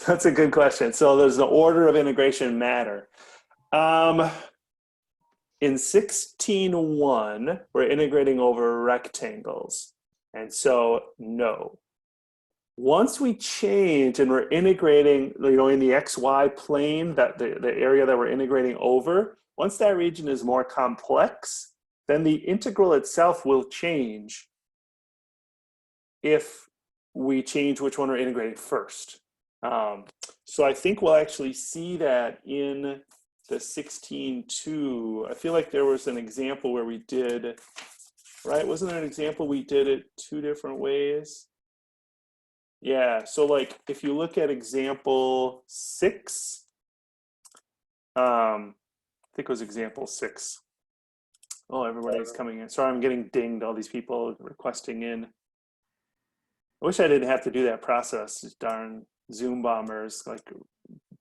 That's a good question. So does the order of integration matter? Um, in 16.1, we're integrating over rectangles. And so no. Once we change and we're integrating, in the XY plane, that the area that we're integrating over, once that region is more complex, then the integral itself will change if we change which one we're integrating first. So I think we'll actually see that in the 16.2. I feel like there was an example where we did, right? Wasn't there an example we did it two different ways? Yeah, so like if you look at example 6, I think it was example 6. Oh, everybody's coming in. Sorry, I'm getting dinged, all these people requesting in. I wish I didn't have to do that process. These darn Zoom bombers like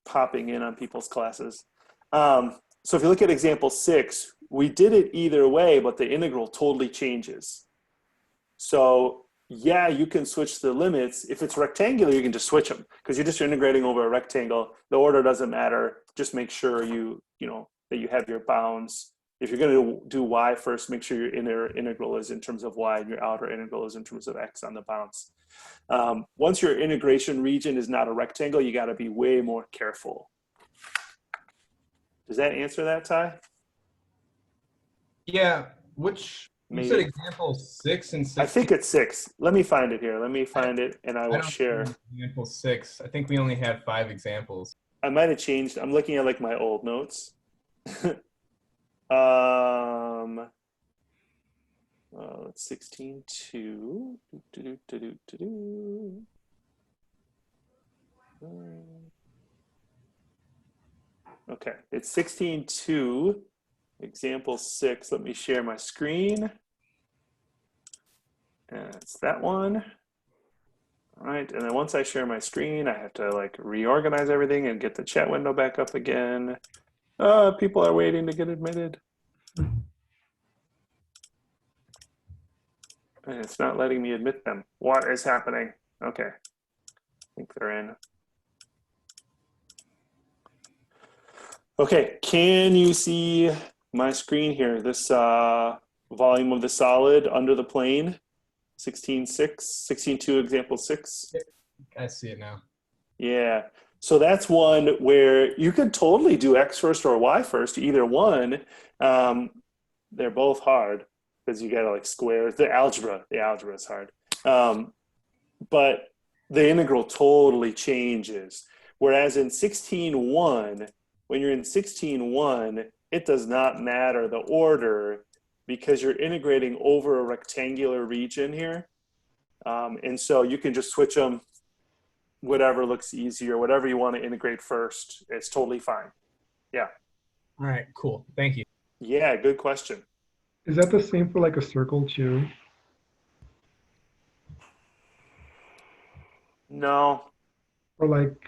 popping in on people's classes. So if you look at example 6, we did it either way, but the integral totally changes. So yeah, you can switch the limits. If it's rectangular, you can just switch them because you're just integrating over a rectangle. The order doesn't matter. Just make sure that you have your bounds. If you're going to do y first, make sure your inner integral is in terms of y and your outer integral is in terms of x on the bounds. Once your integration region is not a rectangle, you got to be way more careful. Does that answer that, Ty? Yeah, which you said example 6 and 16. I think it's 6. Let me find it here. Let me find it and I will share. Example 6. I think we only had 5 examples. I might have changed. I'm looking at like my old notes. It's 16.2. Okay, it's 16.2, example 6. Let me share my screen. And it's that one. All right, and then once I share my screen, I have to like reorganize everything and get the chat window back up again. People are waiting to get admitted. And it's not letting me admit them. What is happening? Okay, I think they're in. Okay, can you see my screen here? This volume of the solid under the plane, 16.6, 16.2, example 6. I see it now. Yeah, so that's one where you could totally do x first or y first, either one. They're both hard because you gotta like squares. The algebra is hard. But the integral totally changes. Whereas in 16.1, when you're in 16.1, it does not matter the order because you're integrating over a rectangular region here. And so you can just switch them, whatever looks easier, whatever you want to integrate first. It's totally fine. Yeah. All right, cool. Thank you. Yeah, good question. Is that the same for like a circle too? No. Or like,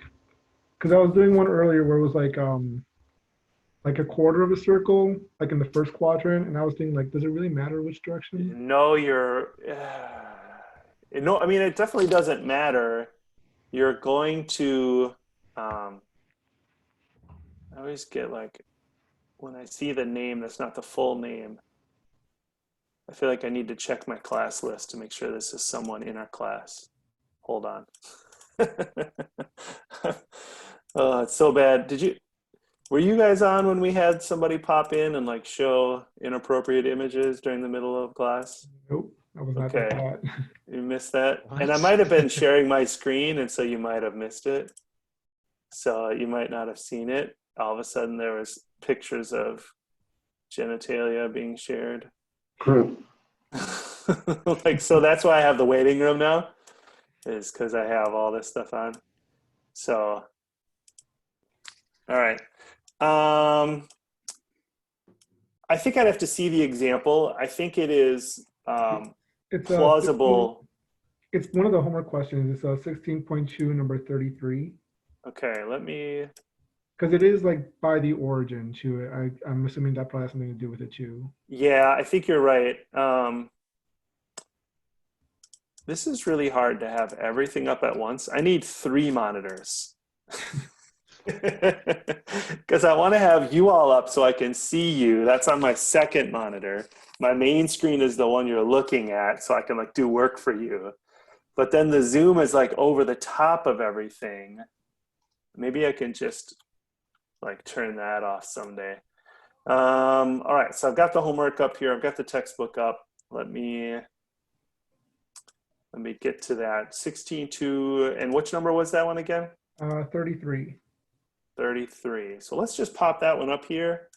because I was doing one earlier where it was like a quarter of a circle, like in the first quadrant, and I was thinking like, does it really matter which direction? No, no, I mean, it definitely doesn't matter. You're going to, I always get like, when I see the name, that's not the full name. I feel like I need to check my class list to make sure this is someone in our class. Hold on. Oh, it's so bad. Were you guys on when we had somebody pop in and like show inappropriate images during the middle of class? Nope, I was not Okay. that. You missed that? What? And I might have been sharing my screen, and so you might have missed it. So you might not have seen it. All of a sudden there was pictures of genitalia being shared. Like, so that's why I have the waiting room now, is because I have all this stuff on. So, all right. I think I'd have to see the example. I think it is It's plausible. It's one of the homework questions. It's 16.2, number 33. Okay, let me. Because it is like by the origin to it. I'm assuming that probably has something to do with it too. Yeah, I think you're right. This is really hard to have everything up at once. I need 3 monitors. Because I want to have you all up so I can see you. That's on my second monitor. My main screen is the one you're looking at, so I can like do work for you. But then the Zoom is like over the top of everything. Maybe I can just like turn that off someday. All right, so I've got the homework up here. I've got the textbook up. Let me get to that. 16.2, and which number was that one again? 33. 33. So let's just pop that one up here.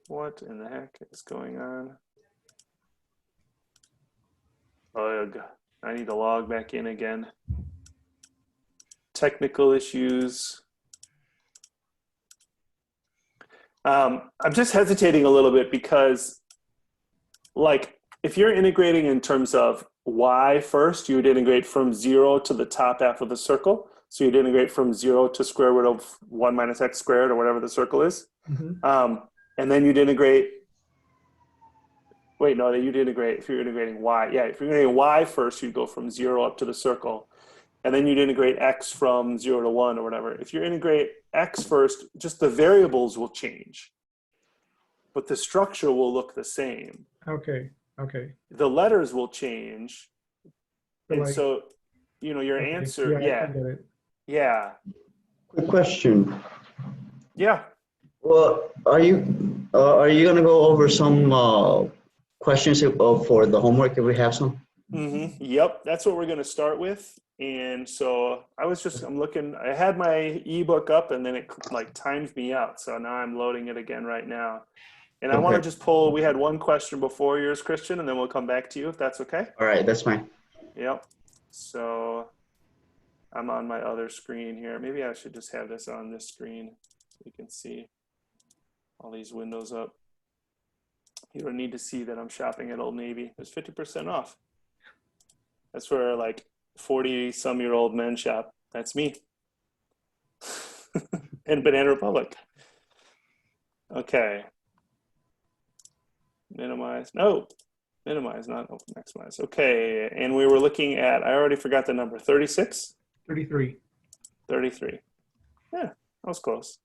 What in the heck is going on? Ugh, I need to log back in again. Technical issues. I'm just hesitating a little bit because, like, if you're integrating in terms of y first, you would integrate from 0 to the top half of the circle. So you'd integrate from 0 to square root of 1 minus x squared, or whatever the circle is. Mm-hmm. And then you'd integrate, wait, no, you'd integrate, if you're integrating y, yeah, if you're integrating y first, you'd go from 0 up to the circle. And then you'd integrate x from 0 to 1 or whatever. If you integrate x first, just the variables will change, but the structure will look the same. Okay. Okay. The letters will change. So, And like, so, you know, your okay, answer, I yeah, get it. yeah, Quick question. yeah. Well, are you gonna go over some questions for the homework if we have some? Yep, that's what we're going to start with. And so I'm looking, I had my ebook up and then it like timed me out. So now I'm loading it again right now. And I want to Okay. just pull, we had one question before yours, Christian, and then we'll come back to you if that's okay. All right, that's fine. Yep. So I'm on my other screen here. Maybe I should just have this on this screen so you can see all these windows up. You don't need to see that I'm shopping at Old Navy. There's 50% off. That's where like 40-some-year-old men shop. That's me. And Banana Republic. Okay. Minimize. No. Minimize, not open maximize. Okay. And we were looking at, I already forgot the number, 36? 33. 33. Yeah, that was close.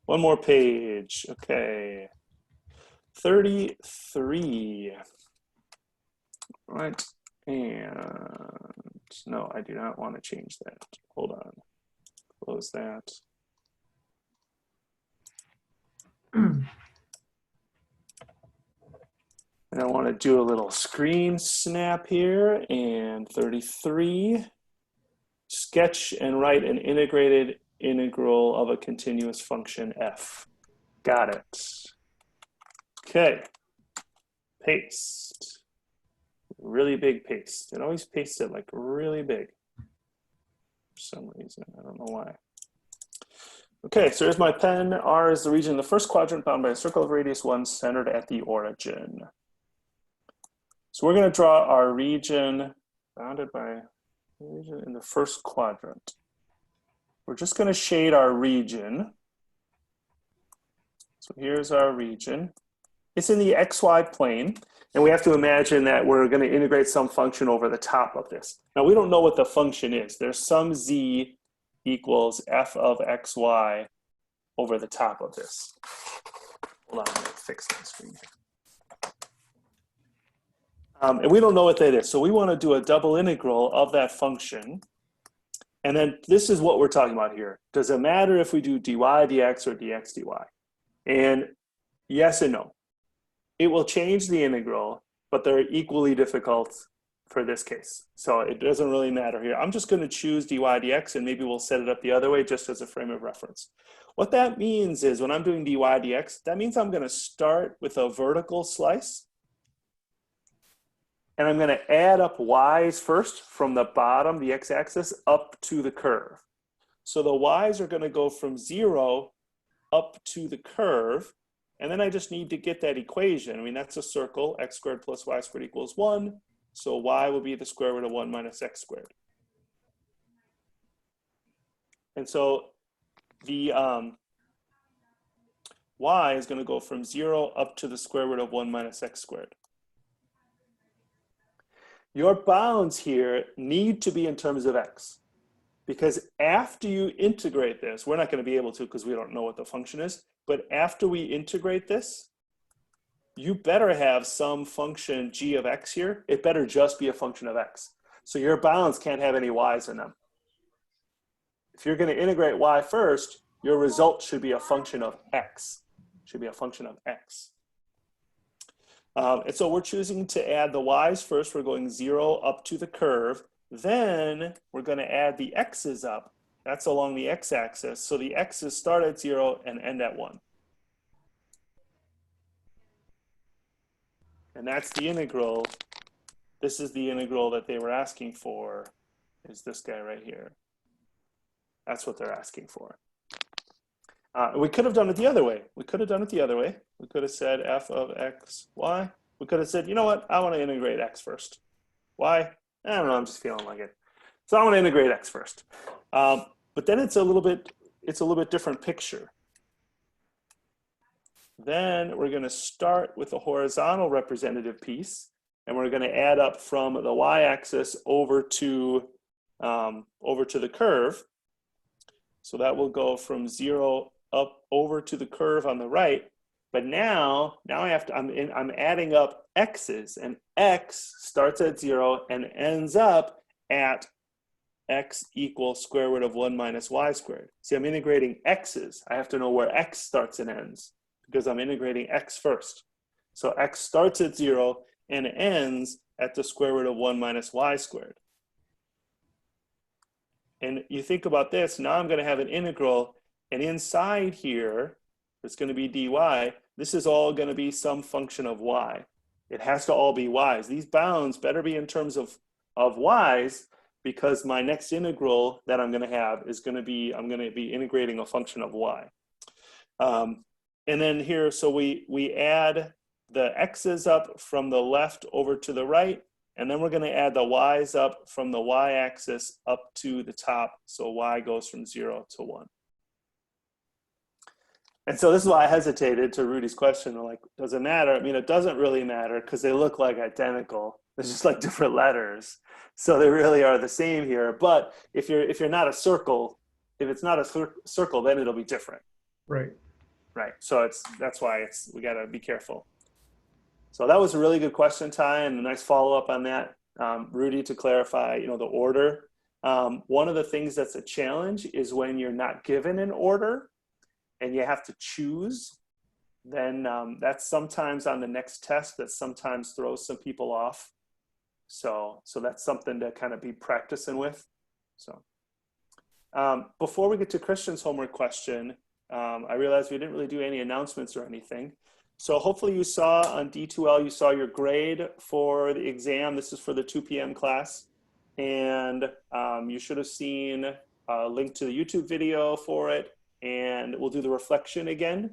One more page. Okay. 33. Right. And no, I do not want to change that. Hold on. Close that. And I want to do a little screen snap here. And 33. Sketch and write an integrated integral of a continuous function f. Got it. Okay. Paste. Really big paste. It always pastes it like really big for some reason. I don't know why. Okay, so here's my pen. R is the region in the first quadrant bound by a circle of radius 1 centered at the origin. So we're going to draw our region bounded by a region in the first quadrant. We're just going to shade our region. So here's our region. It's in the xy plane. And we have to imagine that we're going to integrate some function over the top of this. Now, we don't know what the function is. There's some z equals f of xy over the top of this. Hold on, I'm going to fix my screen here. And we don't know what that is. So we want to do a double integral of that function. And then this is what we're talking about here. Does it matter if we do dy dx or dx dy? And yes and no. It will change the integral, but they're equally difficult for this case. So it doesn't really matter here. I'm just going to choose dy dx, and maybe we'll set it up the other way just as a frame of reference. What that means is when I'm doing dy dx, that means I'm going to start with a vertical slice. And I'm going to add up y's first from the bottom, the x-axis, up to the curve. So the y's are going to go from 0 up to the curve. And then I just need to get that equation. I mean, that's a circle, x squared plus y squared equals 1. So y will be the square root of 1 minus x squared. And so the y is going to go from 0 up to the square root of 1 minus x squared. Your bounds here need to be in terms of x, because after you integrate this, we're not going to be able to because we don't know what the function is, but after we integrate this, you better have some function g of x here. It better just be a function of x. So your bounds can't have any y's in them. If you're going to integrate y first, your result should be a function of x. Should be a function of x. And so we're choosing to add the y's first. We're going 0 up to the curve. Then we're going to add the x's up. That's along the x-axis. So the x's start at 0 and end at 1. And that's the integral. This is the integral that they were asking for, is this guy right here. That's what they're asking for. We could have done it the other way. We could have done it the other way. We could have said f of x, y. We could have said, you know what? I want to integrate x first. Why? I don't know. I'm just feeling like it. So I want to integrate x first. But then it's a little bit different picture. Then we're going to start with the horizontal representative piece, and we're going to add up from the y-axis over to the curve. So that will go from 0 up over to the curve on the right. But now I'm adding up x's, and x starts at 0 and ends up at x equals square root of 1 minus y squared. See, I'm integrating x's. I have to know where x starts and ends because I'm integrating x first. So x starts at 0 and ends at the square root of 1 minus y squared. And you think about this, now I'm going to have an integral, and inside here, it's going to be dy. This is all going to be some function of y. It has to all be y's. These bounds better be in terms of y's, because my next integral that I'm going to have is going to be, I'm going to be integrating a function of y. And then here, so we add the x's up from the left over to the right, and then we're going to add the y's up from the y-axis up to the top. So y goes from 0 to 1. And so this is why I hesitated to Rudy's question. Like, does it matter? I mean, it doesn't really matter because they look like identical. It's just like different letters. So they really are the same here. But if you're not a circle, if it's not a circle, then it'll be different. Right. Right. So that's why we got to be careful. So that was a really good question, Ty, and a nice follow-up on that. Rudy, to clarify, the order. One of the things that's a challenge is when you're not given an order and you have to choose, then that's sometimes on the next test that sometimes throws some people off. So that's something to kind of be practicing with. So before we get to Christian's homework question, I realized we didn't really do any announcements or anything. So hopefully you saw on D2L, you saw your grade for the exam. This is for the 2 p.m. class. And you should have seen a link to the YouTube video for it. And we'll do the reflection again.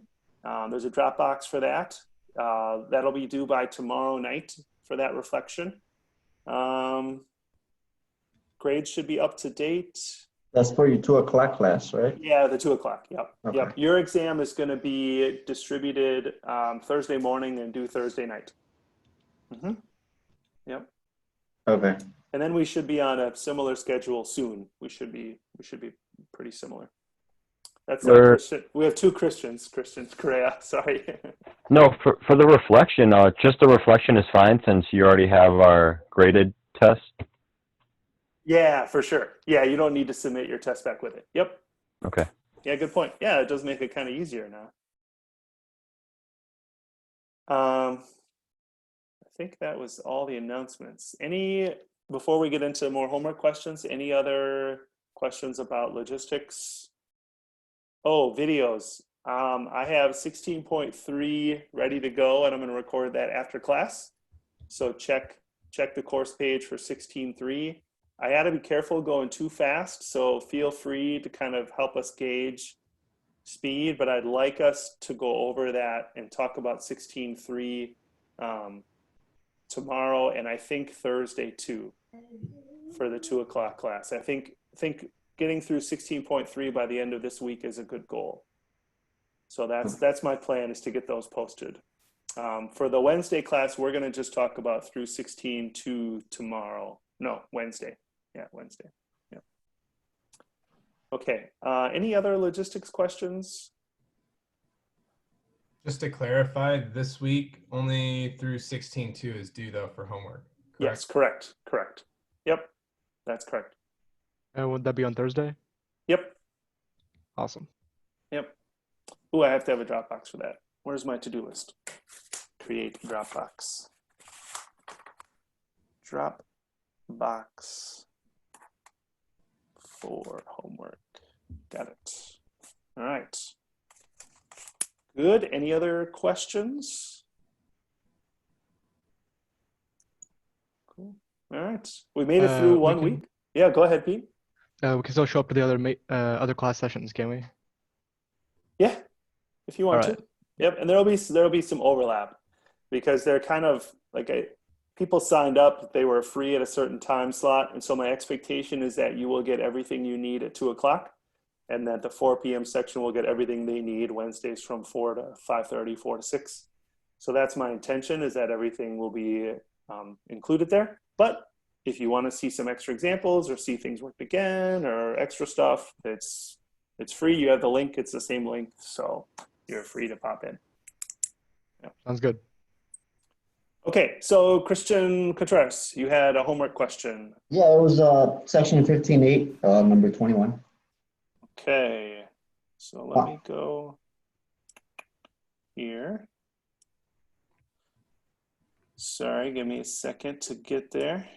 There's a Dropbox for that. That'll be due by tomorrow night for that reflection. Grades should be up to date. That's for your 2 o'clock class, right? Yeah, the 2 o'clock. Yep. Okay. Yep. Your exam is going to be distributed Thursday morning and due Thursday night. Mm-hmm. Yep. Okay. And then we should be on a similar schedule soon. We should be pretty similar. That's Christian. We have 2 Christians. Christian Correa. Sorry. No, for the reflection, just the reflection is fine since you already have our graded test. Yeah, for sure. Yeah, you don't need to submit your test back with it. Yep. Okay. Yeah, good point. Yeah, it does make it kind of easier now. I think that was all the announcements. Before we get into more homework questions, any other questions about logistics? Oh, videos. I have 16.3 ready to go, and I'm going to record that after class. So check the course page for 16.3. I had to be careful going too fast, so feel free to kind of help us gauge speed, but I'd like us to go over that and talk about 16.3 tomorrow, and I think Thursday too, for the 2 o'clock class. I think getting through 16.3 by the end of this week is a good goal. So that's my plan, is to get those posted. For the Wednesday class, we're going to just talk about through 16.2 tomorrow. No, Wednesday. Yeah, Wednesday. Yeah. Okay. Any other logistics questions? Just to clarify, this week only through 16.2 is due though for homework. Correct? Yes, correct. Correct. Yep, that's correct. And would that be on Thursday? Yep. Awesome. Yep. Ooh, I have to have a Dropbox for that. Where's my to-do list? Create Dropbox. Dropbox for homework. Got it. All right. Good. Any other questions? Cool. All right. We made it through We one can- week. Yeah, go ahead, Pete. We can still show up to the other class sessions, can we? Yeah, if you want All right. to. Yep, and there'll be some overlap, because they're kind of like people signed up, they were free at a certain time slot, and so my expectation is that you will get everything you need at 2 o'clock, and that the 4 p.m. section will get everything they need Wednesdays from 4 to 5:30, 4 to 6. So that's my intention, is that everything will be included there. But if you want to see some extra examples or see things worked again or extra stuff, it's free. You have the link. It's the same link, so you're free to pop in. Yeah. Sounds good. Okay, so Christian Contreras, you had a homework question. Yeah, it was section 15.8, number 21. Okay, so let me go here. Sorry, give me a second to get there.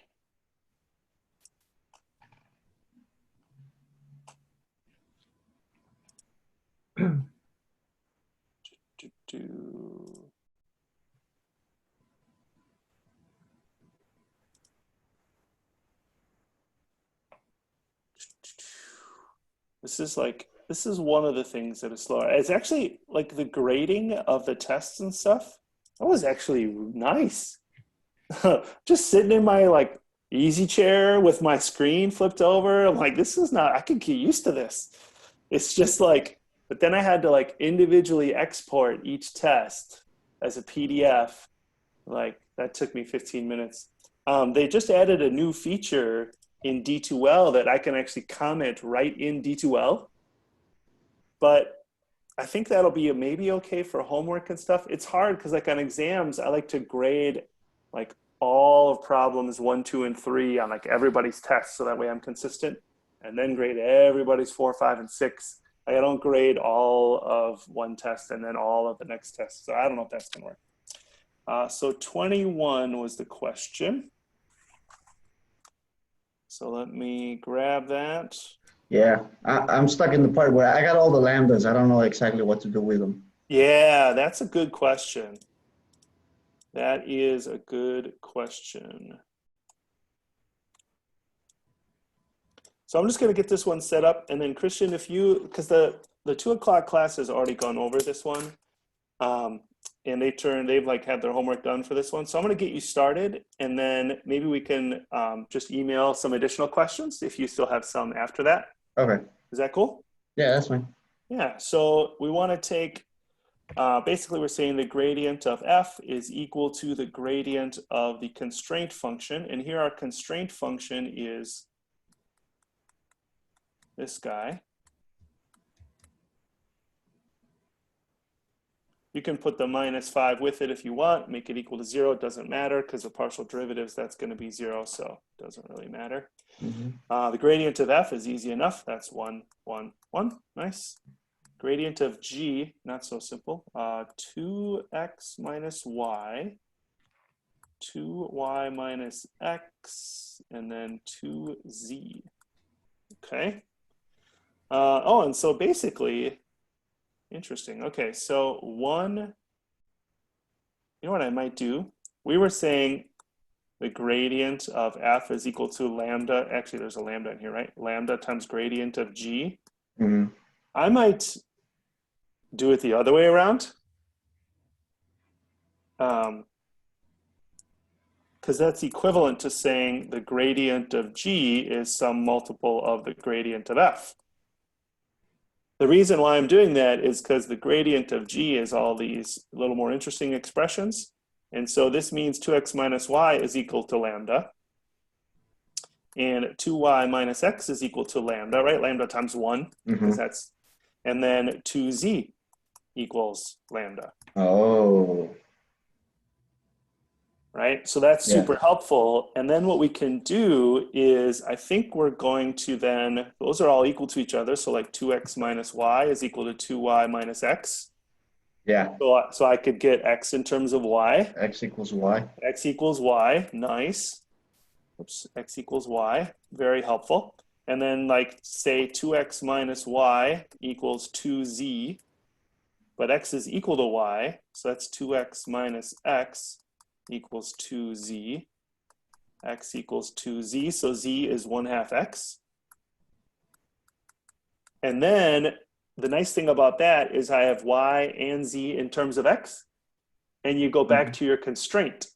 This is one of the things that is slower. It's actually like the grading of the tests and stuff. That was actually nice. Just sitting in my like easy chair with my screen flipped over. I'm like, this is not, I could get used to this. It's just like, but then I had to like individually export each test as a PDF. Like that took me 15 minutes. They just added a new feature in D2L that I can actually comment right in D2L. But I think that'll be maybe okay for homework and stuff. It's hard because like on exams, I like to grade like all of problems 1, 2, and 3 on like everybody's tests, so that way I'm consistent, and then grade everybody's 4, 5, and 6. Like, I don't grade all of one test and then all of the next test. So I don't know if that's gonna work. So 21 was the question. So let me grab that. Yeah, I'm stuck in the part where I got all the lambdas. I don't know exactly what to do with them. Yeah, that's a good question. That is a good question. So I'm just going to get this one set up, and then Christian, if you, because the 2 o'clock class has already gone over this one, and they've like had their homework done for this one. So I'm going to get you started, and then maybe we can just email some additional questions if you still have some after that. Okay. Is that cool? Yeah, that's fine. Yeah. So we want to take, basically we're saying the gradient of f is equal to the gradient of the constraint function. And here our constraint function is this guy. You can put the -5 with it if you want, make it equal to 0. It doesn't matter because the partial derivatives, that's going to be 0, so it doesn't really matter. The gradient of f is easy enough. That's 1, 1, 1. Nice. Gradient of g, not so simple. 2x minus y, 2y minus x, and then 2z. Okay. Oh, and so basically, interesting. Okay, so you know what I might do? We were saying the gradient of f is equal to lambda. Actually, there's a lambda in here, right? Lambda times gradient of g. I might do it the other way around. Because that's equivalent to saying the gradient of g is some multiple of the gradient of f. The reason why I'm doing that is because the gradient of g is all these little more interesting expressions. And so this means 2x minus y is equal to lambda. And 2y minus x is equal to lambda, right? Lambda times 1, because that's, and then 2z equals lambda. Oh. Right? So that's Yeah. super helpful. And then what we can do is, I think we're going to then, those are all equal to each other. So like 2x minus y is equal to 2y minus x. Yeah. So I could get x in terms of y. X equals Y. X equals y, nice. Oops, x equals y, very helpful. And then like say 2x minus y equals 2z, but x is equal to y. So that's 2x minus x equals 2z. X equals 2z, so z is 1/2 x. And then the nice thing about that is I have y and z in terms of x, and you go back to your constraint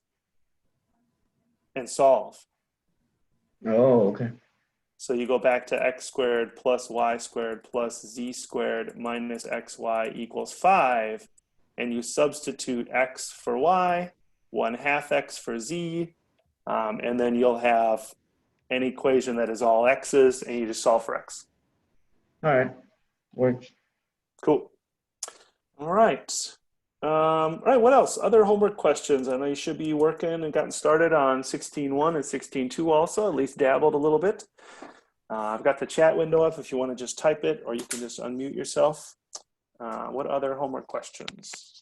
and solve. Oh, okay. So you go back to x squared plus y squared plus z squared minus xy equals 5, and you substitute x for y, 1/2 x for z, and then you'll have an equation that is all x's, and you just solve for x. All right. Works. Cool. All right. All right, what else? Other homework questions? I know you should be working and gotten started on 16.1 and 16.2 also, at least dabbled a little bit. I've got the chat window up if you want to just type it, or you can just unmute yourself. What other homework questions?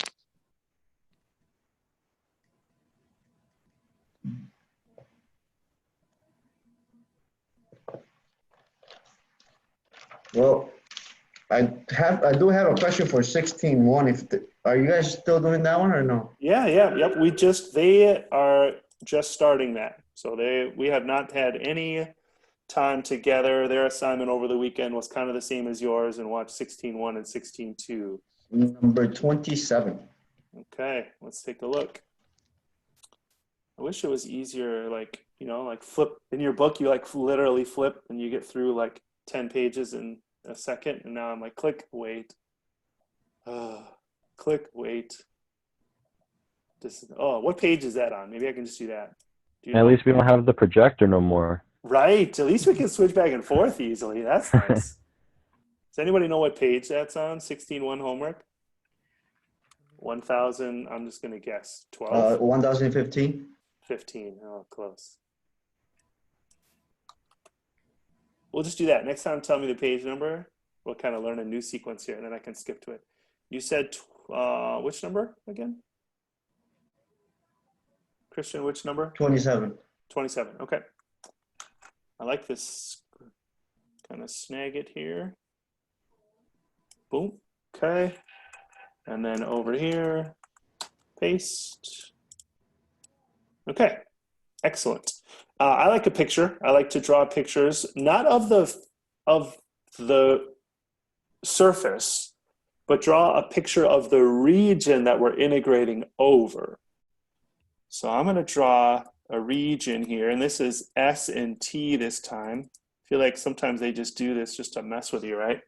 Well, I do have a question for 16.1. Are you guys still doing that one or no? Yeah, yep. They are just starting that. So we have not had any time together. Their assignment over the weekend was kind of the same as yours, and watched 16.1 and 16.2. Number 27. Okay, let's take a look. I wish it was easier, like, like flip in your book, you like literally flip and you get through like 10 pages in a second. And now I'm like, click, wait. Click, wait. What page is that on? Maybe I can just do that. At least we don't have the projector no more. Right. At least we can switch back and forth easily. That's nice. Does anybody know what page that's on? 16.1 homework? 1,000, I'm just going to guess. 12? 1015. 15. Oh, close. We'll just do that. Next time, tell me the page number. We'll kind of learn a new sequence here, and then I can skip to it. You said which number again? Christian, which number? 27. 27. Okay. I like this. Kind of snag it here. Boom. Okay. And then over here, paste. Okay. Excellent. I like a picture. I like to draw pictures, not of the surface, but draw a picture of the region that we're integrating over. So I'm going to draw a region here, and this is S and T this time. I feel like sometimes they just do this just to mess with you, right?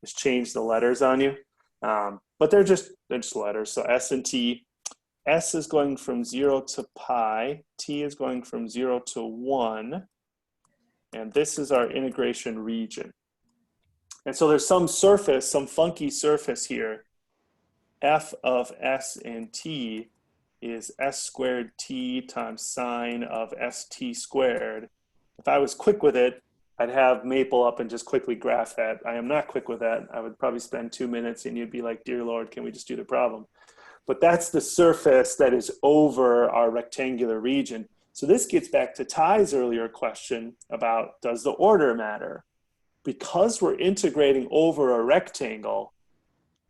Just change the letters on you. But they're just letters. So S and T. S is going from 0 to pi. T is going from 0 to 1. And this is our integration region. And so there's some surface, some funky surface here. F of S and T is S squared T times sine of ST squared. If I was quick with it, I'd have Maple up and just quickly graph that. I am not quick with that. I would probably spend 2 minutes and you'd be like, dear Lord, can we just do the problem? But that's the surface that is over our rectangular region. So this gets back to Ty's earlier question about, does the order matter? Because we're integrating over a rectangle,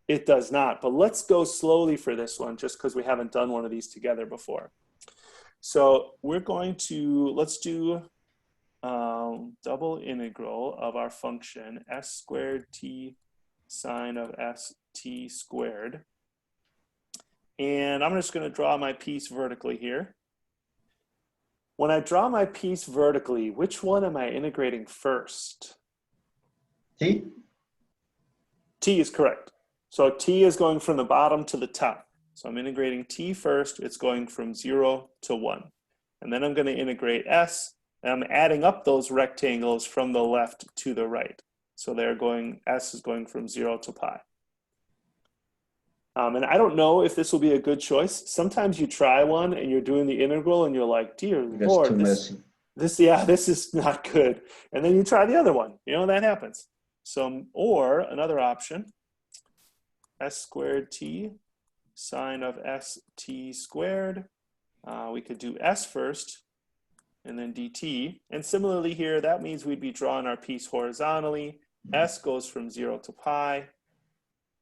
it does not. But let's go slowly for this one, just because we haven't done one of these together before. So we're going to, let's do double integral of our function s squared t sine of st squared. And I'm just going to draw my piece vertically here. When I draw my piece vertically, which one am I integrating first? T? T is correct. So T is going from the bottom to the top. So I'm integrating T first. It's going from 0 to 1. And then I'm going to integrate S. And I'm adding up those rectangles from the left to the right. So they're going, S is going from 0 to pi. And I don't know if this will be a good choice. Sometimes you try one and you're doing the integral and you're like, dear That's Lord, too messy. this is not good. And then you try the other one. You know, that happens. So, or another option, s squared t sine of st squared. We could do s first and then dt. And similarly here, that means we'd be drawing our piece horizontally. S goes from 0 to pi,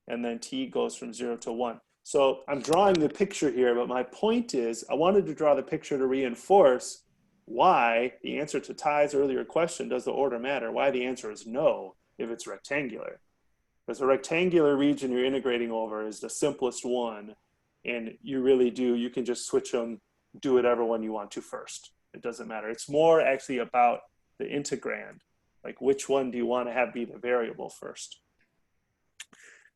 and then t goes from 0 to 1. So I'm drawing the picture here, but my point is I wanted to draw the picture to reinforce why the answer to Ty's earlier question, does the order matter? Why the answer is no if it's rectangular. Because the rectangular region you're integrating over is the simplest one, and you really do, you can just switch them, do whatever one you want to first. It doesn't matter. It's more actually about the integrand, like which one do you want to have be the variable first.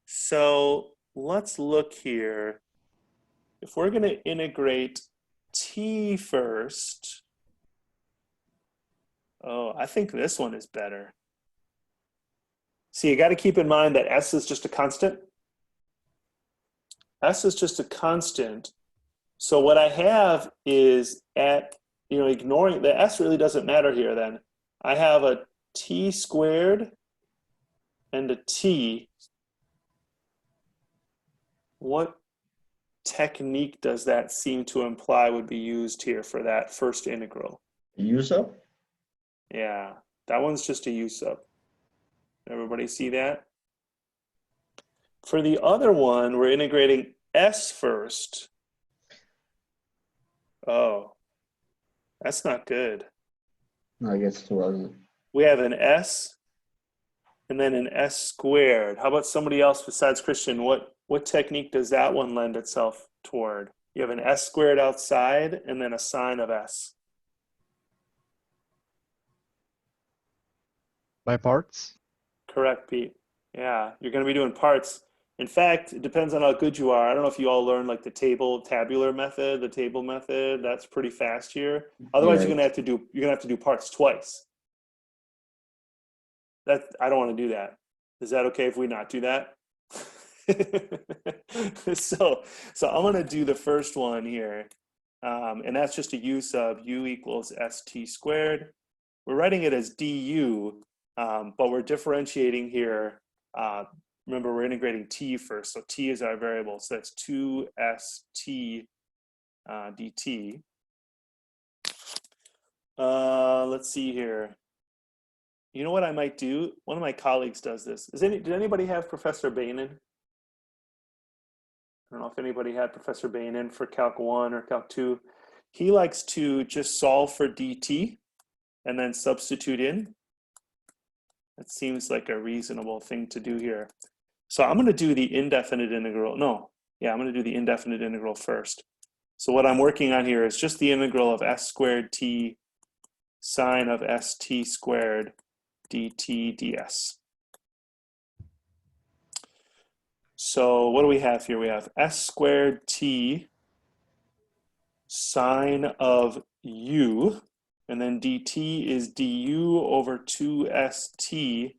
So let's look here. If we're going to integrate t first, oh, I think this one is better. See, you got to keep in mind that s is just a constant. S is just a constant. So what I have is ignoring the s really doesn't matter here then. I have a t squared and a t. What technique does that seem to imply would be used here for that first integral? U sub? Yeah, that one's just a U sub. Everybody see that? For the other one, we're integrating s first. Oh, that's not good. No, I guess it wasn't. We have an s and then an s squared. How about somebody else besides Christian? What technique does that one lend itself toward? You have an s squared outside and then a sine of s. By parts? Correct, Pete. Yeah, you're going to be doing parts. In fact, it depends on how good you are. I don't know if you all learned like the tabular method, the table method. That's pretty fast here. Otherwise, Yeah. you're going to have to do parts twice. I don't want to do that. Is that okay if we not do that? So I'm going to do the first one here, and that's just a u sub u equals st squared. We're writing it as du, but we're differentiating here. Remember, we're integrating t first, so t is our variable, so that's 2st dt. Let's see here. You know what I might do? One of my colleagues does this. Did anybody have Professor Bainan? I don't know if anybody had Professor Bainan for Calc 1 or Calc 2. He likes to just solve for dt and then substitute in. That seems like a reasonable thing to do here. So I'm going to do the indefinite integral. I'm going to do the indefinite integral first. So what I'm working on here is just the integral of s squared t sine of st squared dt ds. So what do we have here? We have s squared t sine of u, and then dt is du over 2st,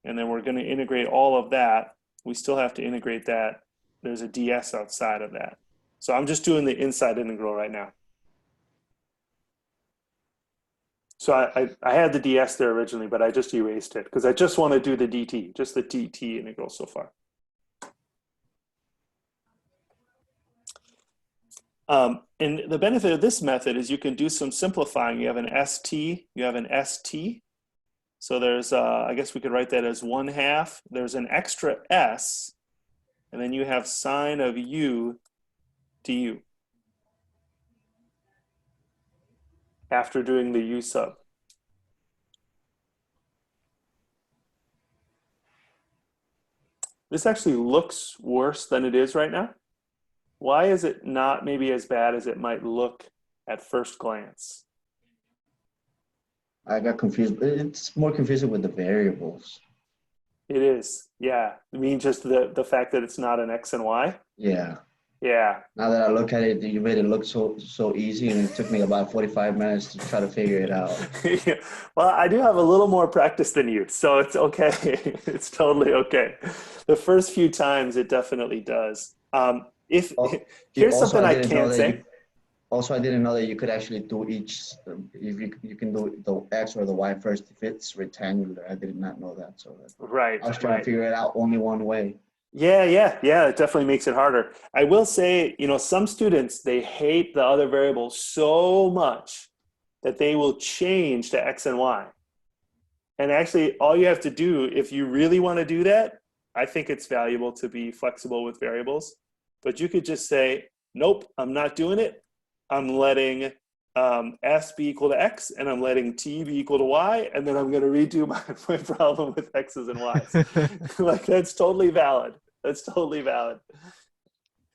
and then we're going to integrate all of that. We still have to integrate that. There's a ds outside of that. So I'm just doing the inside integral right now. So I had the ds there originally, but I just erased it because I just want to do the dt, just the dt integral so far. And the benefit of this method is you can do some simplifying. You have an st, you have an st. So there's, I guess we could write that as 1/2. There's an extra s, and then you have sine of u du after doing the u sub. This actually looks worse than it is right now. Why is it not maybe as bad as it might look at first glance? I got confused. It's more confusing with the variables. It is. Yeah. I mean, just the fact that it's not an X and Y. Yeah. Yeah. Now that I look at it, you made it look so easy, and it took me about 45 minutes to try to figure it out. Yeah. Well, I do have a little more practice than you, so it's okay. It's totally okay. The first few times, it definitely does. If Oh, here's also, something I I didn't know can't that say. Also, I didn't know that you could actually do each, if you can do the X or the Y first if it's rectangular. I did not know that. So Right, I was trying right. to figure it out only one way. Yeah, yeah, yeah. It definitely makes it harder. I will say, some students, they hate the other variables so much that they will change to X and Y. And actually, all you have to do, if you really want to do that, I think it's valuable to be flexible with variables. But you could just say, nope, I'm not doing it. I'm letting S be equal to X, and I'm letting T be equal to Y, and then I'm going to redo my problem with X's and Y's. Like, that's totally valid. That's totally valid.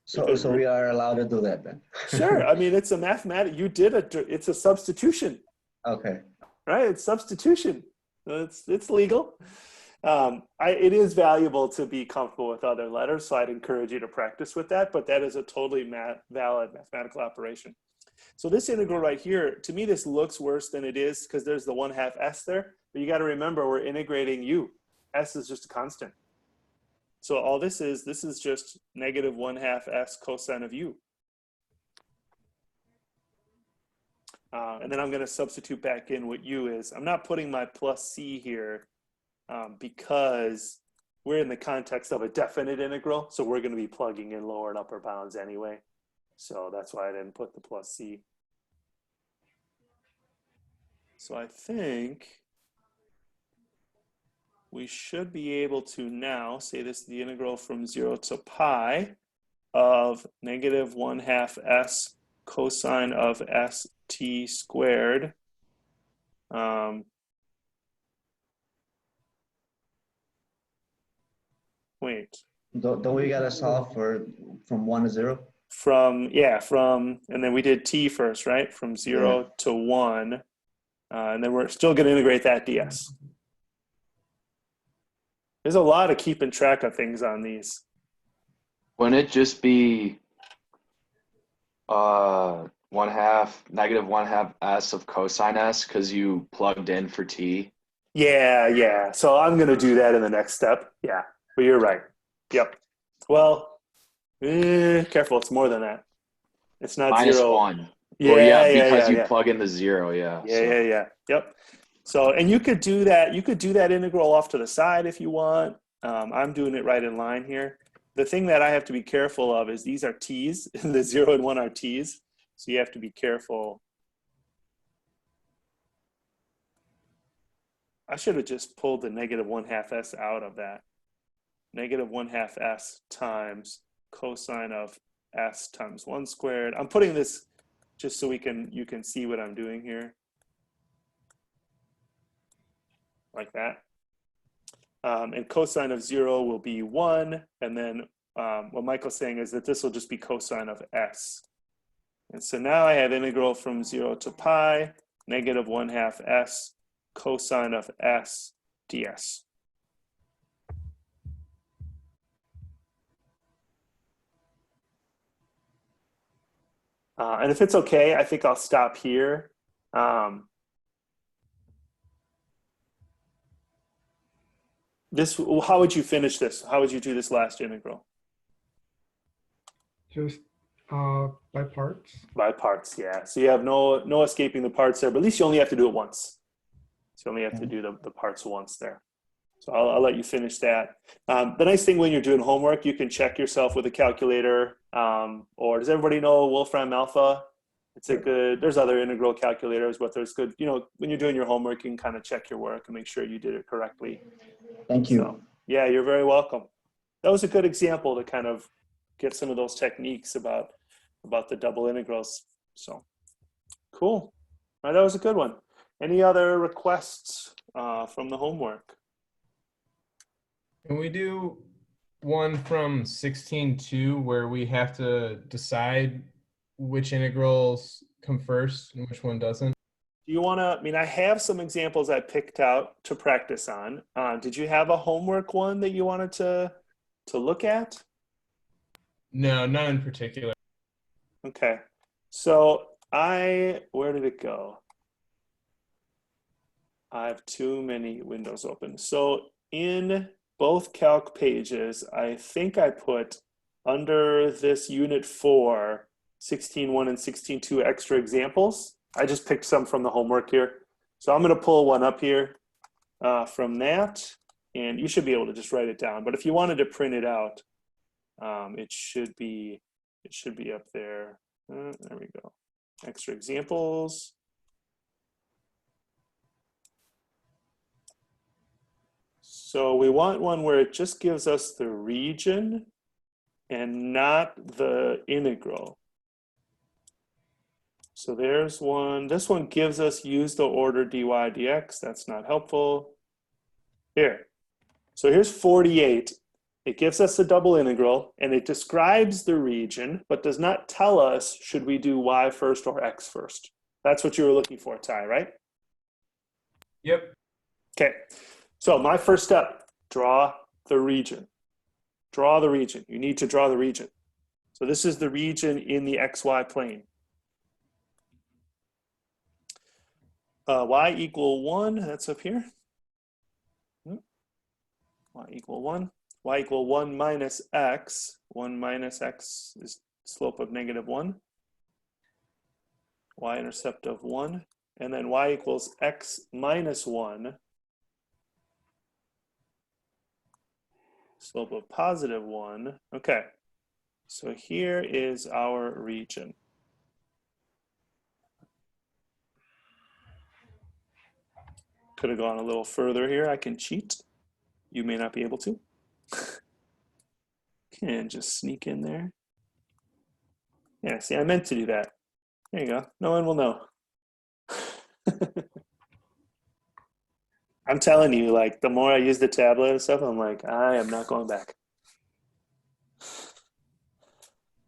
So we are allowed to do that then. Sure. I mean, it's a mathematic. It's a substitution, Okay. right? It's substitution. It's legal. It is valuable to be comfortable with other letters, so I'd encourage you to practice with that, but that is a totally valid mathematical operation. So this integral right here, to me, this looks worse than it is because there's the 1/2 s there, but you got to remember we're integrating u. S is just a constant. So all this is just negative 1/2 s cosine of u. And then I'm going to substitute back in what u is. I'm not putting my plus c here because we're in the context of a definite integral. So we're going to be plugging in lower and upper bounds anyway. So that's why I didn't put the plus c. So I think we should be able to now say this is the integral from 0 to pi of negative 1/2 s cosine of st squared. Wait. Don't we gotta solve from 1 to 0? And then we did t first, right? From 0 to 1. And then we're still going to integrate that ds. There's a lot of keeping track of things on these. Wouldn't it just be negative 1/2 s of cosine s because you plugged in for t? Yeah. So I'm going to do that in the next step. Yeah, but you're right. Yep. Well, careful. It's more than that. It's not Minus 0. 1. Yeah, Well, because you yeah. plug in the 0, yeah. Yeah. Yep. So, and you could do that. You could do that integral off to the side if you want. I'm doing it right in line here. The thing that I have to be careful of is these are t's, and the 0 and 1 are t's. So you have to be careful. I should have just pulled the negative 1/2 s out of that. Negative 1/2 s times cosine of s times 1 squared. I'm putting this just so you can see what I'm doing here. Like that. And cosine of 0 will be 1. And then what Michael's saying is that this will just be cosine of s. And so now I have integral from 0 to pi, negative 1/2 s cosine of s ds. And if it's okay, I think I'll stop here. How would you finish this? How would you do this last integral? Just by parts. By parts, yeah. So you have no escaping the parts there, but at least you only have to do it once. So you only have to do the parts once there. So I'll let you finish that. The nice thing when you're doing homework, you can check yourself with a calculator. Or does everybody know Wolfram Alpha? It's a good, there's other integral calculators, but there's good, when you're doing your homework, you can kind of check your work and make sure you did it correctly. Thank you. So, yeah, you're very welcome. That was a good example to kind of get some of those techniques about the double integrals. So cool. All right, that was a good one. Any other requests from the homework? Can we do one from 16.2 where we have to decide which integrals come first and which one doesn't? Do you want to, I mean, I have some examples I picked out to practice on. Did you have a homework one that you wanted to look at? No, none in particular. Okay. So where did it go? I have too many windows open. So in both calc pages, I think I put under this unit 4, 16.1 and 16.2 extra examples. I just picked some from the homework here. So I'm going to pull one up here from that, and you should be able to just write it down. But if you wanted to print it out, it should be up there. There we go. Extra examples. So we want one where it just gives us the region and not the integral. So there's one. This one gives us use the order dy dx. That's not helpful. Here. So here's 48. It gives us a double integral, and it describes the region, but does not tell us should we do y first or x first. That's what you were looking for, Ty, right? Yep. Okay. So my first step, draw the region. Draw the region. You need to draw the region. So this is the region in the xy plane. Y equal 1, that's up here. Y equal 1. Y equal 1 minus x. 1 minus x is slope of -1. Y-intercept of 1. And then y equals x minus 1. Slope of +1. Okay. So here is our region. Could have gone a little further here. I can cheat. You may not be able to. Can just sneak in there. Yeah, see, I meant to do that. There you go. No one will know. I'm telling you, like, the more I use the tablet and stuff, I'm like, I am not going back.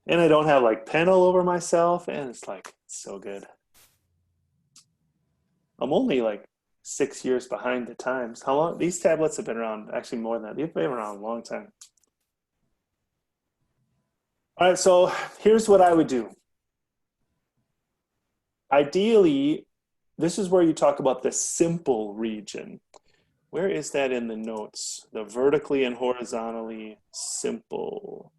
And I don't have like pen all over myself, and it's like, it's so good. I'm only like 6 years behind the times. How long? These tablets have been around, actually more than that. They've been around a long time. All right, so here's what I would do. Ideally, this is where you talk about the simple region. Where is that in the notes? The vertically and horizontally simple.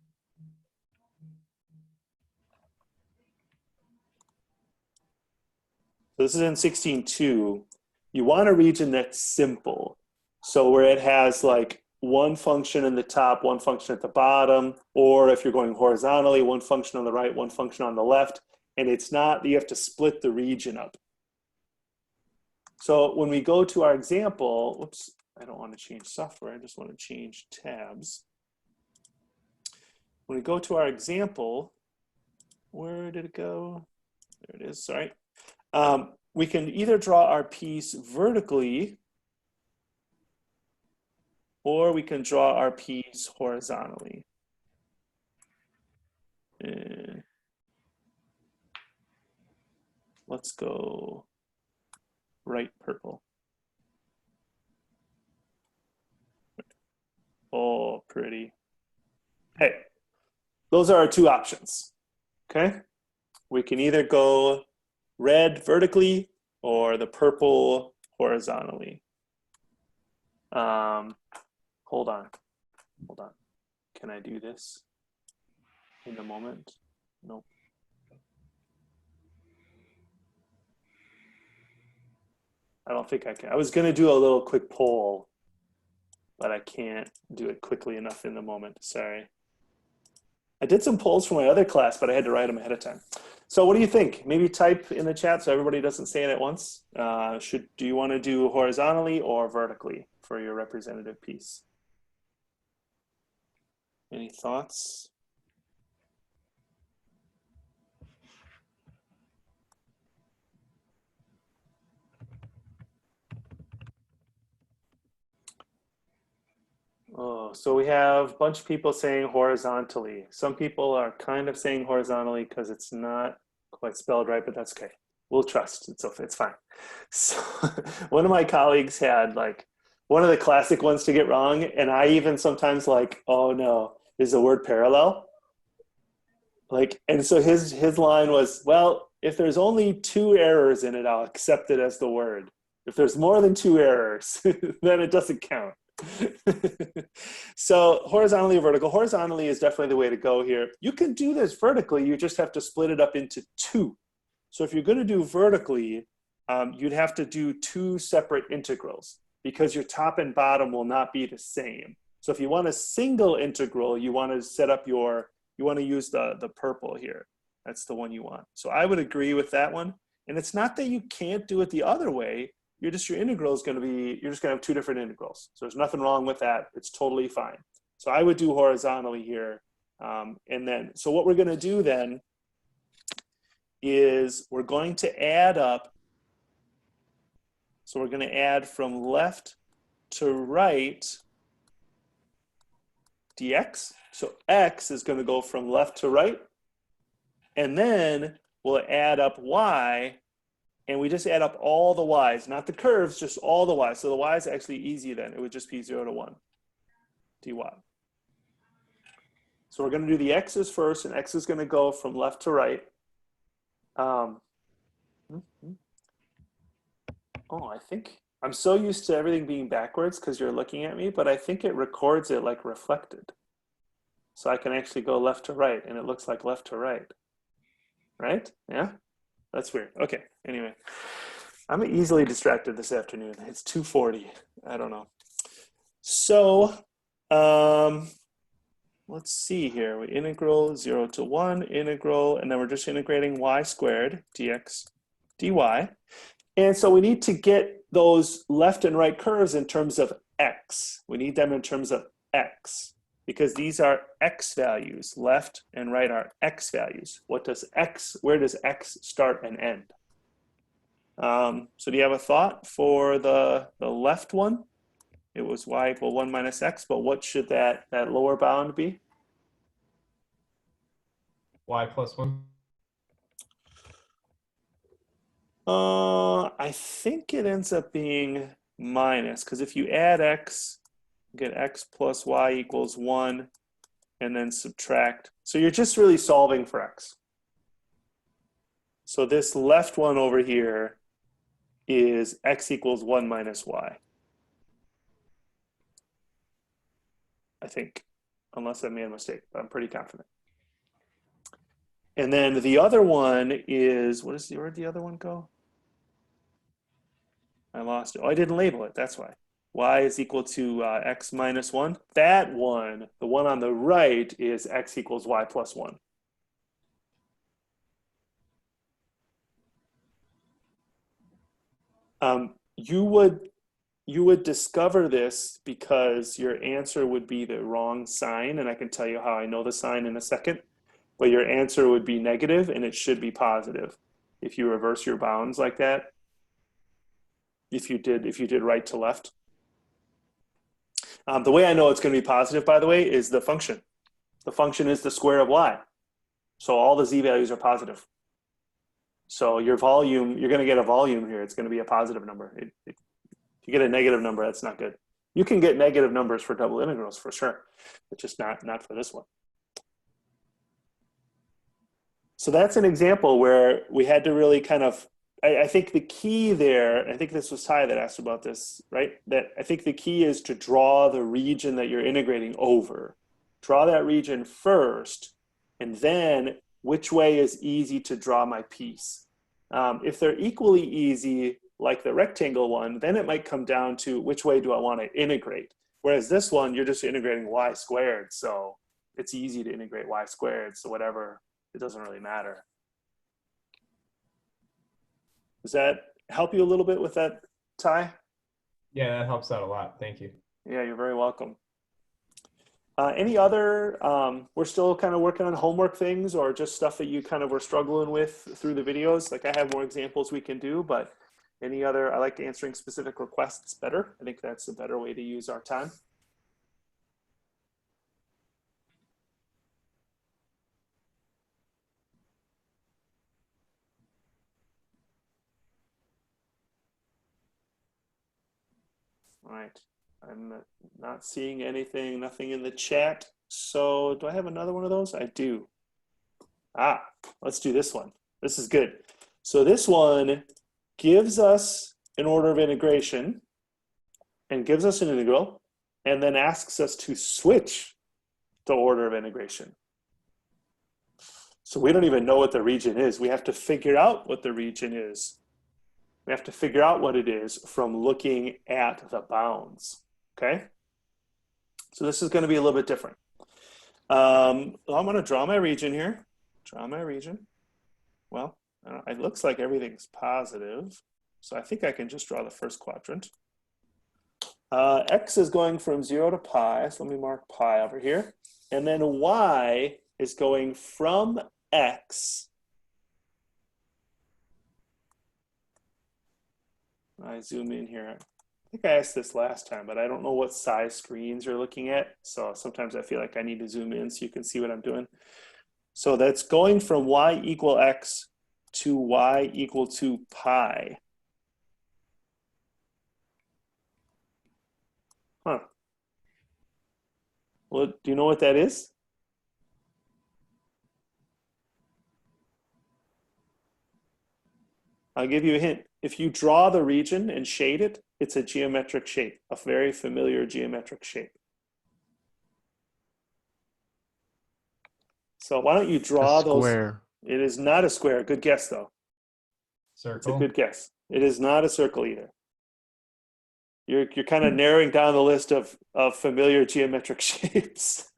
So this is in 16.2. You want a region that's simple. So where it has like one function in the top, one function at the bottom, or if you're going horizontally, one function on the right, one function on the left, and it's not, you have to split the region up. So when we go to our example, whoops, I don't want to change software, I just want to change tabs. When we go to our example, where did it go? There it is, sorry. We can either draw our piece vertically, or we can draw our piece horizontally. Let's go right purple. Oh, pretty. Hey, those are our two options, okay? We can either go red vertically or the purple horizontally. Hold on. Can I do this in the moment? Nope. I don't think I can. I was gonna do a little quick poll, but I can't do it quickly enough in the moment, sorry. I did some polls for my other class, but I had to write them ahead of time. So what do you think? Maybe type in the chat so everybody doesn't say it at once. Do you want to do horizontally or vertically for your representative piece? Any thoughts? Oh, so we have a bunch of people saying horizontally. Some people are kind of saying horizontally because it's not quite spelled right, but that's okay. We'll trust. It's fine. So one of my colleagues had like one of the classic ones to get wrong, and I even sometimes like, oh no, is the word parallel? Like, and so his line was, well, if there's only 2 errors in it, I'll accept it as the word. If there's more than 2 errors, then it doesn't count. So horizontally or vertical. Horizontally is definitely the way to go here. You can do this vertically. You just have to split it up into 2. So if you're going to do vertically, you'd have to do 2 separate integrals because your top and bottom will not be the same. So if you want a single integral, you want to set up you want to use the purple here. That's the one you want. So I would agree with that one. And it's not that you can't do it the other way. Your integral is going to be, you're just going to have 2 different integrals. So there's nothing wrong with that. It's totally fine. So I would do horizontally here. And then, so what we're going to do then is we're going to add up. So we're going to add from left to right dx. So x is going to go from left to right. And then we'll add up y. And we just add up all the y's, not the curves, just all the y's. So the y is actually easy then. It would just be 0 to 1 dy. So we're going to do the x's first, and x is going to go from left to right. Oh, I think I'm so used to everything being backwards because you're looking at me, but I think it records it like reflected. So I can actually go left to right, and it looks like left to right. Right? Yeah? That's weird. Okay, anyway. I'm easily distracted this afternoon. It's 2:40. I don't know. So, let's see here. We integral 0 to 1, integral, and then we're just integrating y squared dx dy. And so we need to get those left and right curves in terms of x. We need them in terms of x because these are x values. Left and right are x values. What does x, where does x start and end? So do you have a thought for the left one? It was y equal 1 minus x, but what should that lower bound be? Y plus 1. I think it ends up being minus, because if you add x, you get x plus y equals 1, and then subtract. So you're just really solving for x. So this left one over here is x equals 1 minus y. I think, unless I made a mistake, but I'm pretty confident. And then the other one is, where'd the other one go? I lost it. Oh, I didn't label it, that's why. Y is equal to x minus 1. That one, the one on the right, is x equals y plus 1. You would discover this because your answer would be the wrong sign, and I can tell you how I know the sign in a second. But your answer would be negative, and it should be positive if you reverse your bounds like that. If you did right to left. The way I know it's going to be positive, by the way, is the function. The function is the square of y. So all the z values are positive. So your volume, you're going to get a volume here. It's going to be a positive number. If you get a negative number, that's not good. You can get negative numbers for double integrals for sure, but just not for this one. So that's an example where we had to really kind of, I think the key there, I think this was Ty that asked about this, right? That I think the key is to draw the region that you're integrating over. Draw that region first, and then which way is easy to draw my piece. If they're equally easy, like the rectangle one, then it might come down to which way do I want to integrate. Whereas this one, you're just integrating y squared, so it's easy to integrate y squared, so whatever, it doesn't really matter. Does that help you a little bit with that, Ty? Yeah, that helps out a lot. Thank you. Yeah, you're very welcome. Any other, we're still kind of working on homework things or just stuff that you kind of were struggling with through the videos? Like I have more examples we can do, but any other, I like answering specific requests better. I think that's a better way to use our time. All right. I'm not seeing anything, nothing in the chat. So do I have another one of those? I do. Let's do this one. This is good. So this one gives us an order of integration and gives us an integral and then asks us to switch the order of integration. So we don't even know what the region is. We have to figure out what the region is. We have to figure out what it is from looking at the bounds, okay? So this is going to be a little bit different. I'm going to draw my region here. Draw my region. Well, it looks like everything's positive. So I think I can just draw the first quadrant. X is going from 0 to pi. So let me mark pi over here. And then Y is going from X. I zoom in here. I think I asked this last time, but I don't know what size screens you're looking at. So sometimes I feel like I need to zoom in so you can see what I'm doing. So that's going from Y equal X to Y equal to pi. Huh. Well, do you know what that is? I'll give you a hint. If you draw the region and shade it, it's a geometric shape, a very familiar geometric shape. So why don't you draw those? Square. It is not a square. Good guess, though. It's a Circle. good guess. It is not a circle either. You're kind of narrowing down the list of familiar geometric shapes.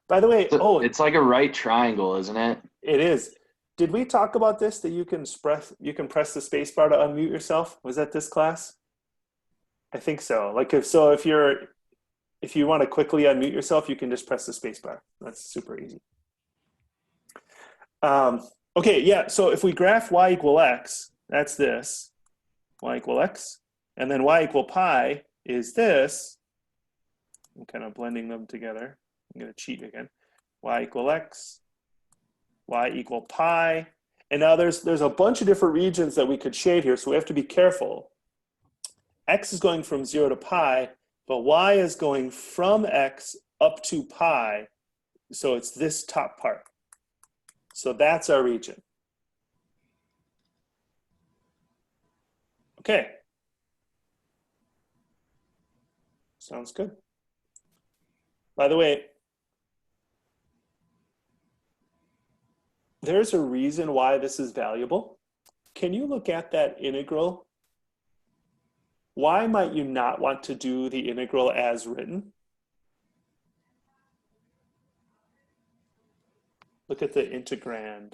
By the way, It's like a right triangle, isn't it? it is. Did we talk about this, that you can press the space bar to unmute yourself? Was that this class? I think so. Like if you want to quickly unmute yourself, you can just press the space bar. That's super easy. Okay, yeah, so if we graph y equal x, that's this, y equal x, and then y equal pi is this. I'm kind of blending them together. I'm going to cheat again. Y equal x, y equal pi. And now there's a bunch of different regions that we could shade here, so we have to be careful. X is going from 0 to pi, but y is going from x up to pi, so it's this top part. So that's our region. Okay. Sounds good. By the way, there's a reason why this is valuable. Can you look at that integral? Why might you not want to do the integral as written? Look at the integrand.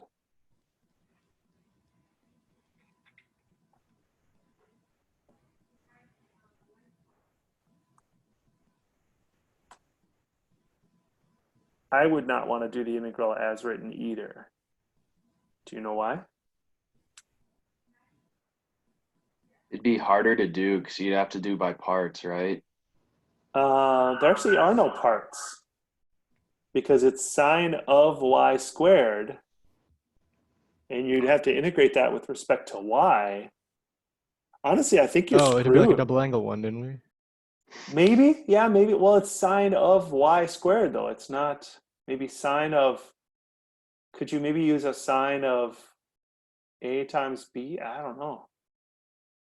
I would not want to do the integral as written either. Do you know why? It'd be harder to do because you'd have to do by parts, right? There actually are no parts because it's sine of y squared, and you'd have to integrate that with respect to y. Honestly, I think you're Oh, it'd be like a screwed. double angle one, didn't we? Maybe, yeah, maybe. Well, it's sine of y squared, though. It's not maybe sine of. Could you maybe use a sine of a times b? I don't know.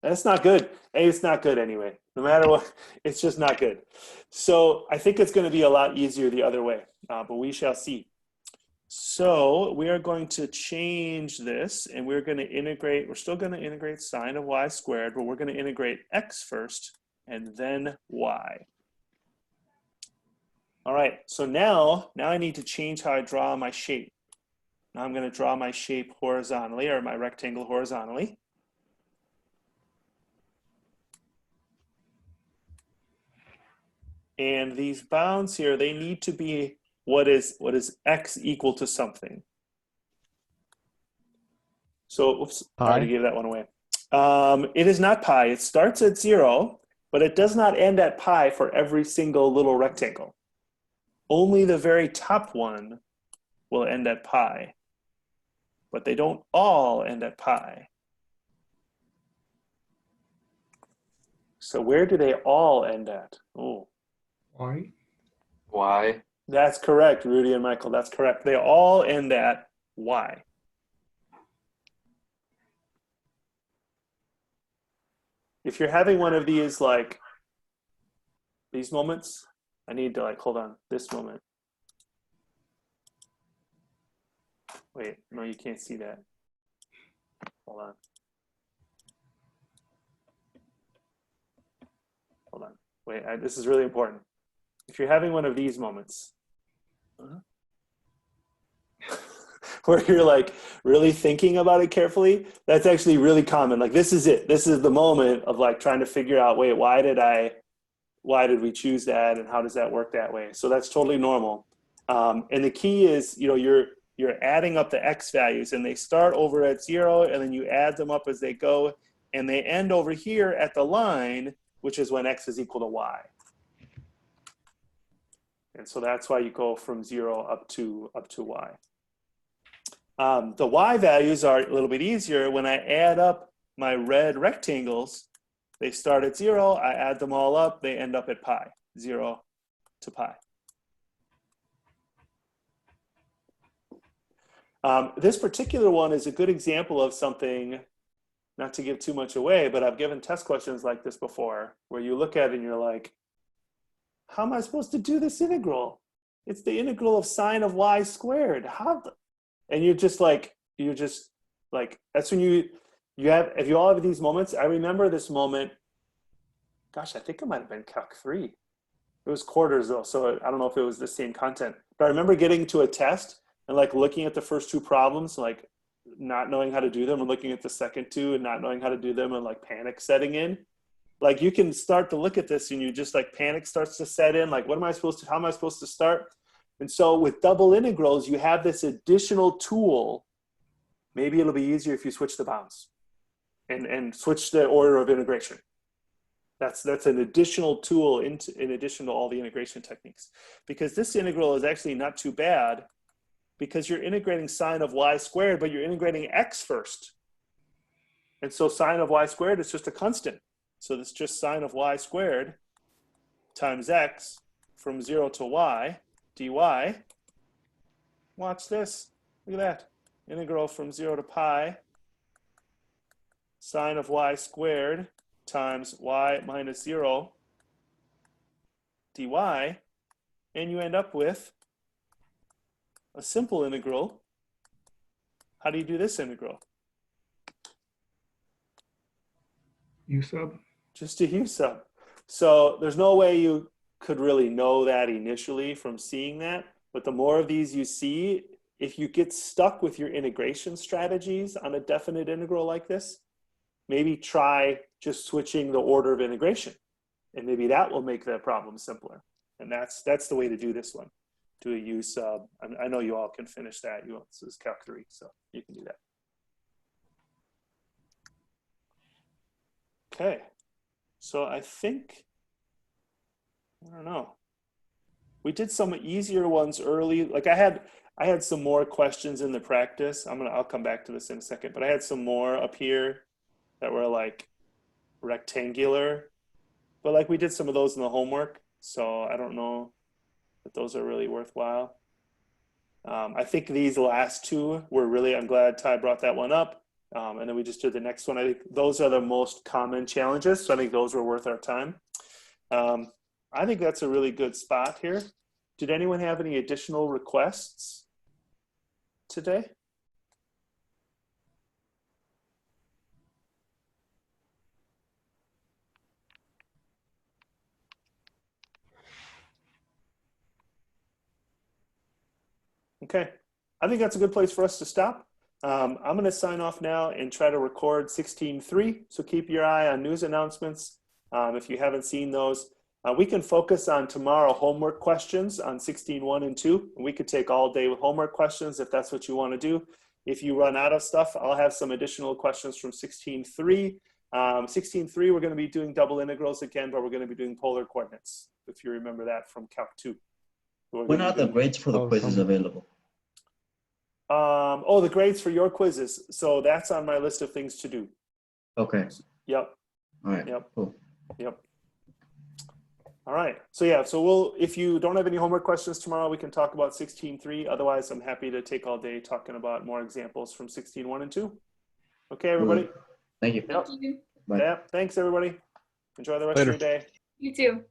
That's not good. It's not good anyway. No matter what, it's just not good. So I think it's going to be a lot easier the other way, but we shall see. So we are going to change this, and we're going to integrate. We're still going to integrate sine of y squared, but we're going to integrate x first and then y. All right, so now I need to change how I draw my shape. Now I'm going to draw my shape horizontally, or my rectangle horizontally. And these bounds here, they need to be what is x equal to something. So, oops, I already gave that one away. It is not pi. It starts at 0, but it does not end at pi for every single little rectangle. Only the very top one will end at pi, but they don't all end at pi. So where do they all end at? Oh, Why? Y. that's correct, Rudy and Michael. That's correct. They all end at y. If you're having one of these, like these moments, I need to like, hold on, this moment. Wait, no, you can't see that. Hold on. Hold on. Wait, this is really important. If you're having one of these moments, where you're like really thinking about it carefully, that's actually really common. Like this is it. This is the moment of like trying to figure out, wait, why did we choose that, and how does that work that way? So that's totally normal. And the key is, you know, you're adding up the x values, and they start over at 0, and then you add them up as they go, and they end over here at the line, which is when x is equal to y. And so that's why you go from 0 up to y. The y values are a little bit easier. When I add up my red rectangles, they start at 0, I add them all up, they end up at pi, 0 to pi. This particular one is a good example of something, not to give too much away, but I've given test questions like this before, where you look at it and you're like, how am I supposed to do this integral? It's the integral of sine of y squared. And you're just like, that's when you have, if you all have these moments, I remember this moment, gosh, I think it might have been Calc 3. It was quarters though, so I don't know if it was the same content. But I remember getting to a test and like looking at the first two problems, like not knowing how to do them, and looking at the second two and not knowing how to do them, and like panic setting in. Like you can start to look at this and you just like panic starts to set in, like how am I supposed to start? And so with double integrals, you have this additional tool. Maybe it'll be easier if you switch the bounds and switch the order of integration. That's an additional tool in addition to all the integration techniques. Because this integral is actually not too bad, because you're integrating sine of y squared, but you're integrating x first. And so sine of y squared is just a constant. So it's just sine of y squared times x from 0 to y dy. Watch this. Look at that. Integral from 0 to pi sine of y squared times y minus 0 dy. And you end up with a simple integral. How do you do this integral? U sub. Just a U sub. So there's no way you could really know that initially from seeing that, but the more of these you see, if you get stuck with your integration strategies on a definite integral like this, maybe try just switching the order of integration, and maybe that will make the problem simpler. And that's the way to do this one. Do a U sub. I know you all can finish that. This is Calc 3, so you can do that. Okay, so I think, I don't know. We did some easier ones early. Like I had some more questions in the practice. I'll come back to this in a second, but I had some more up here that were like rectangular, but like we did some of those in the homework. So I don't know that those are really worthwhile. I think these last two were really, I'm glad Ty brought that one up. And then we just did the next one. I think those are the most common challenges. So I think those were worth our time. I think that's a really good spot here. Did anyone have any additional requests today? Okay, I think that's a good place for us to stop. I'm going to sign off now and try to record 16.3. So keep your eye on news announcements if you haven't seen those. We can focus on tomorrow homework questions on 16.1 and 2. We could take all day with homework questions if that's what you want to do. If you run out of stuff, I'll have some additional questions from 16.3. 16.3, we're going to be doing double integrals again, but we're going to be doing polar coordinates, if you remember that from Calc 2. When are the grades for the quizzes available? Oh, the grades for your quizzes. So that's on my list of things to do. Okay. Yep. All right. Yep. Cool. Yep. All right. So yeah, so we'll, if you don't have any homework questions tomorrow, we can talk about 16.3. Otherwise, I'm happy to take all day talking about more examples from 16.1 and 2. Okay, everybody. Thank you. Yep. Thank you. Bye. Yeah. Thanks, everybody. Enjoy the rest Later. of your day. You too.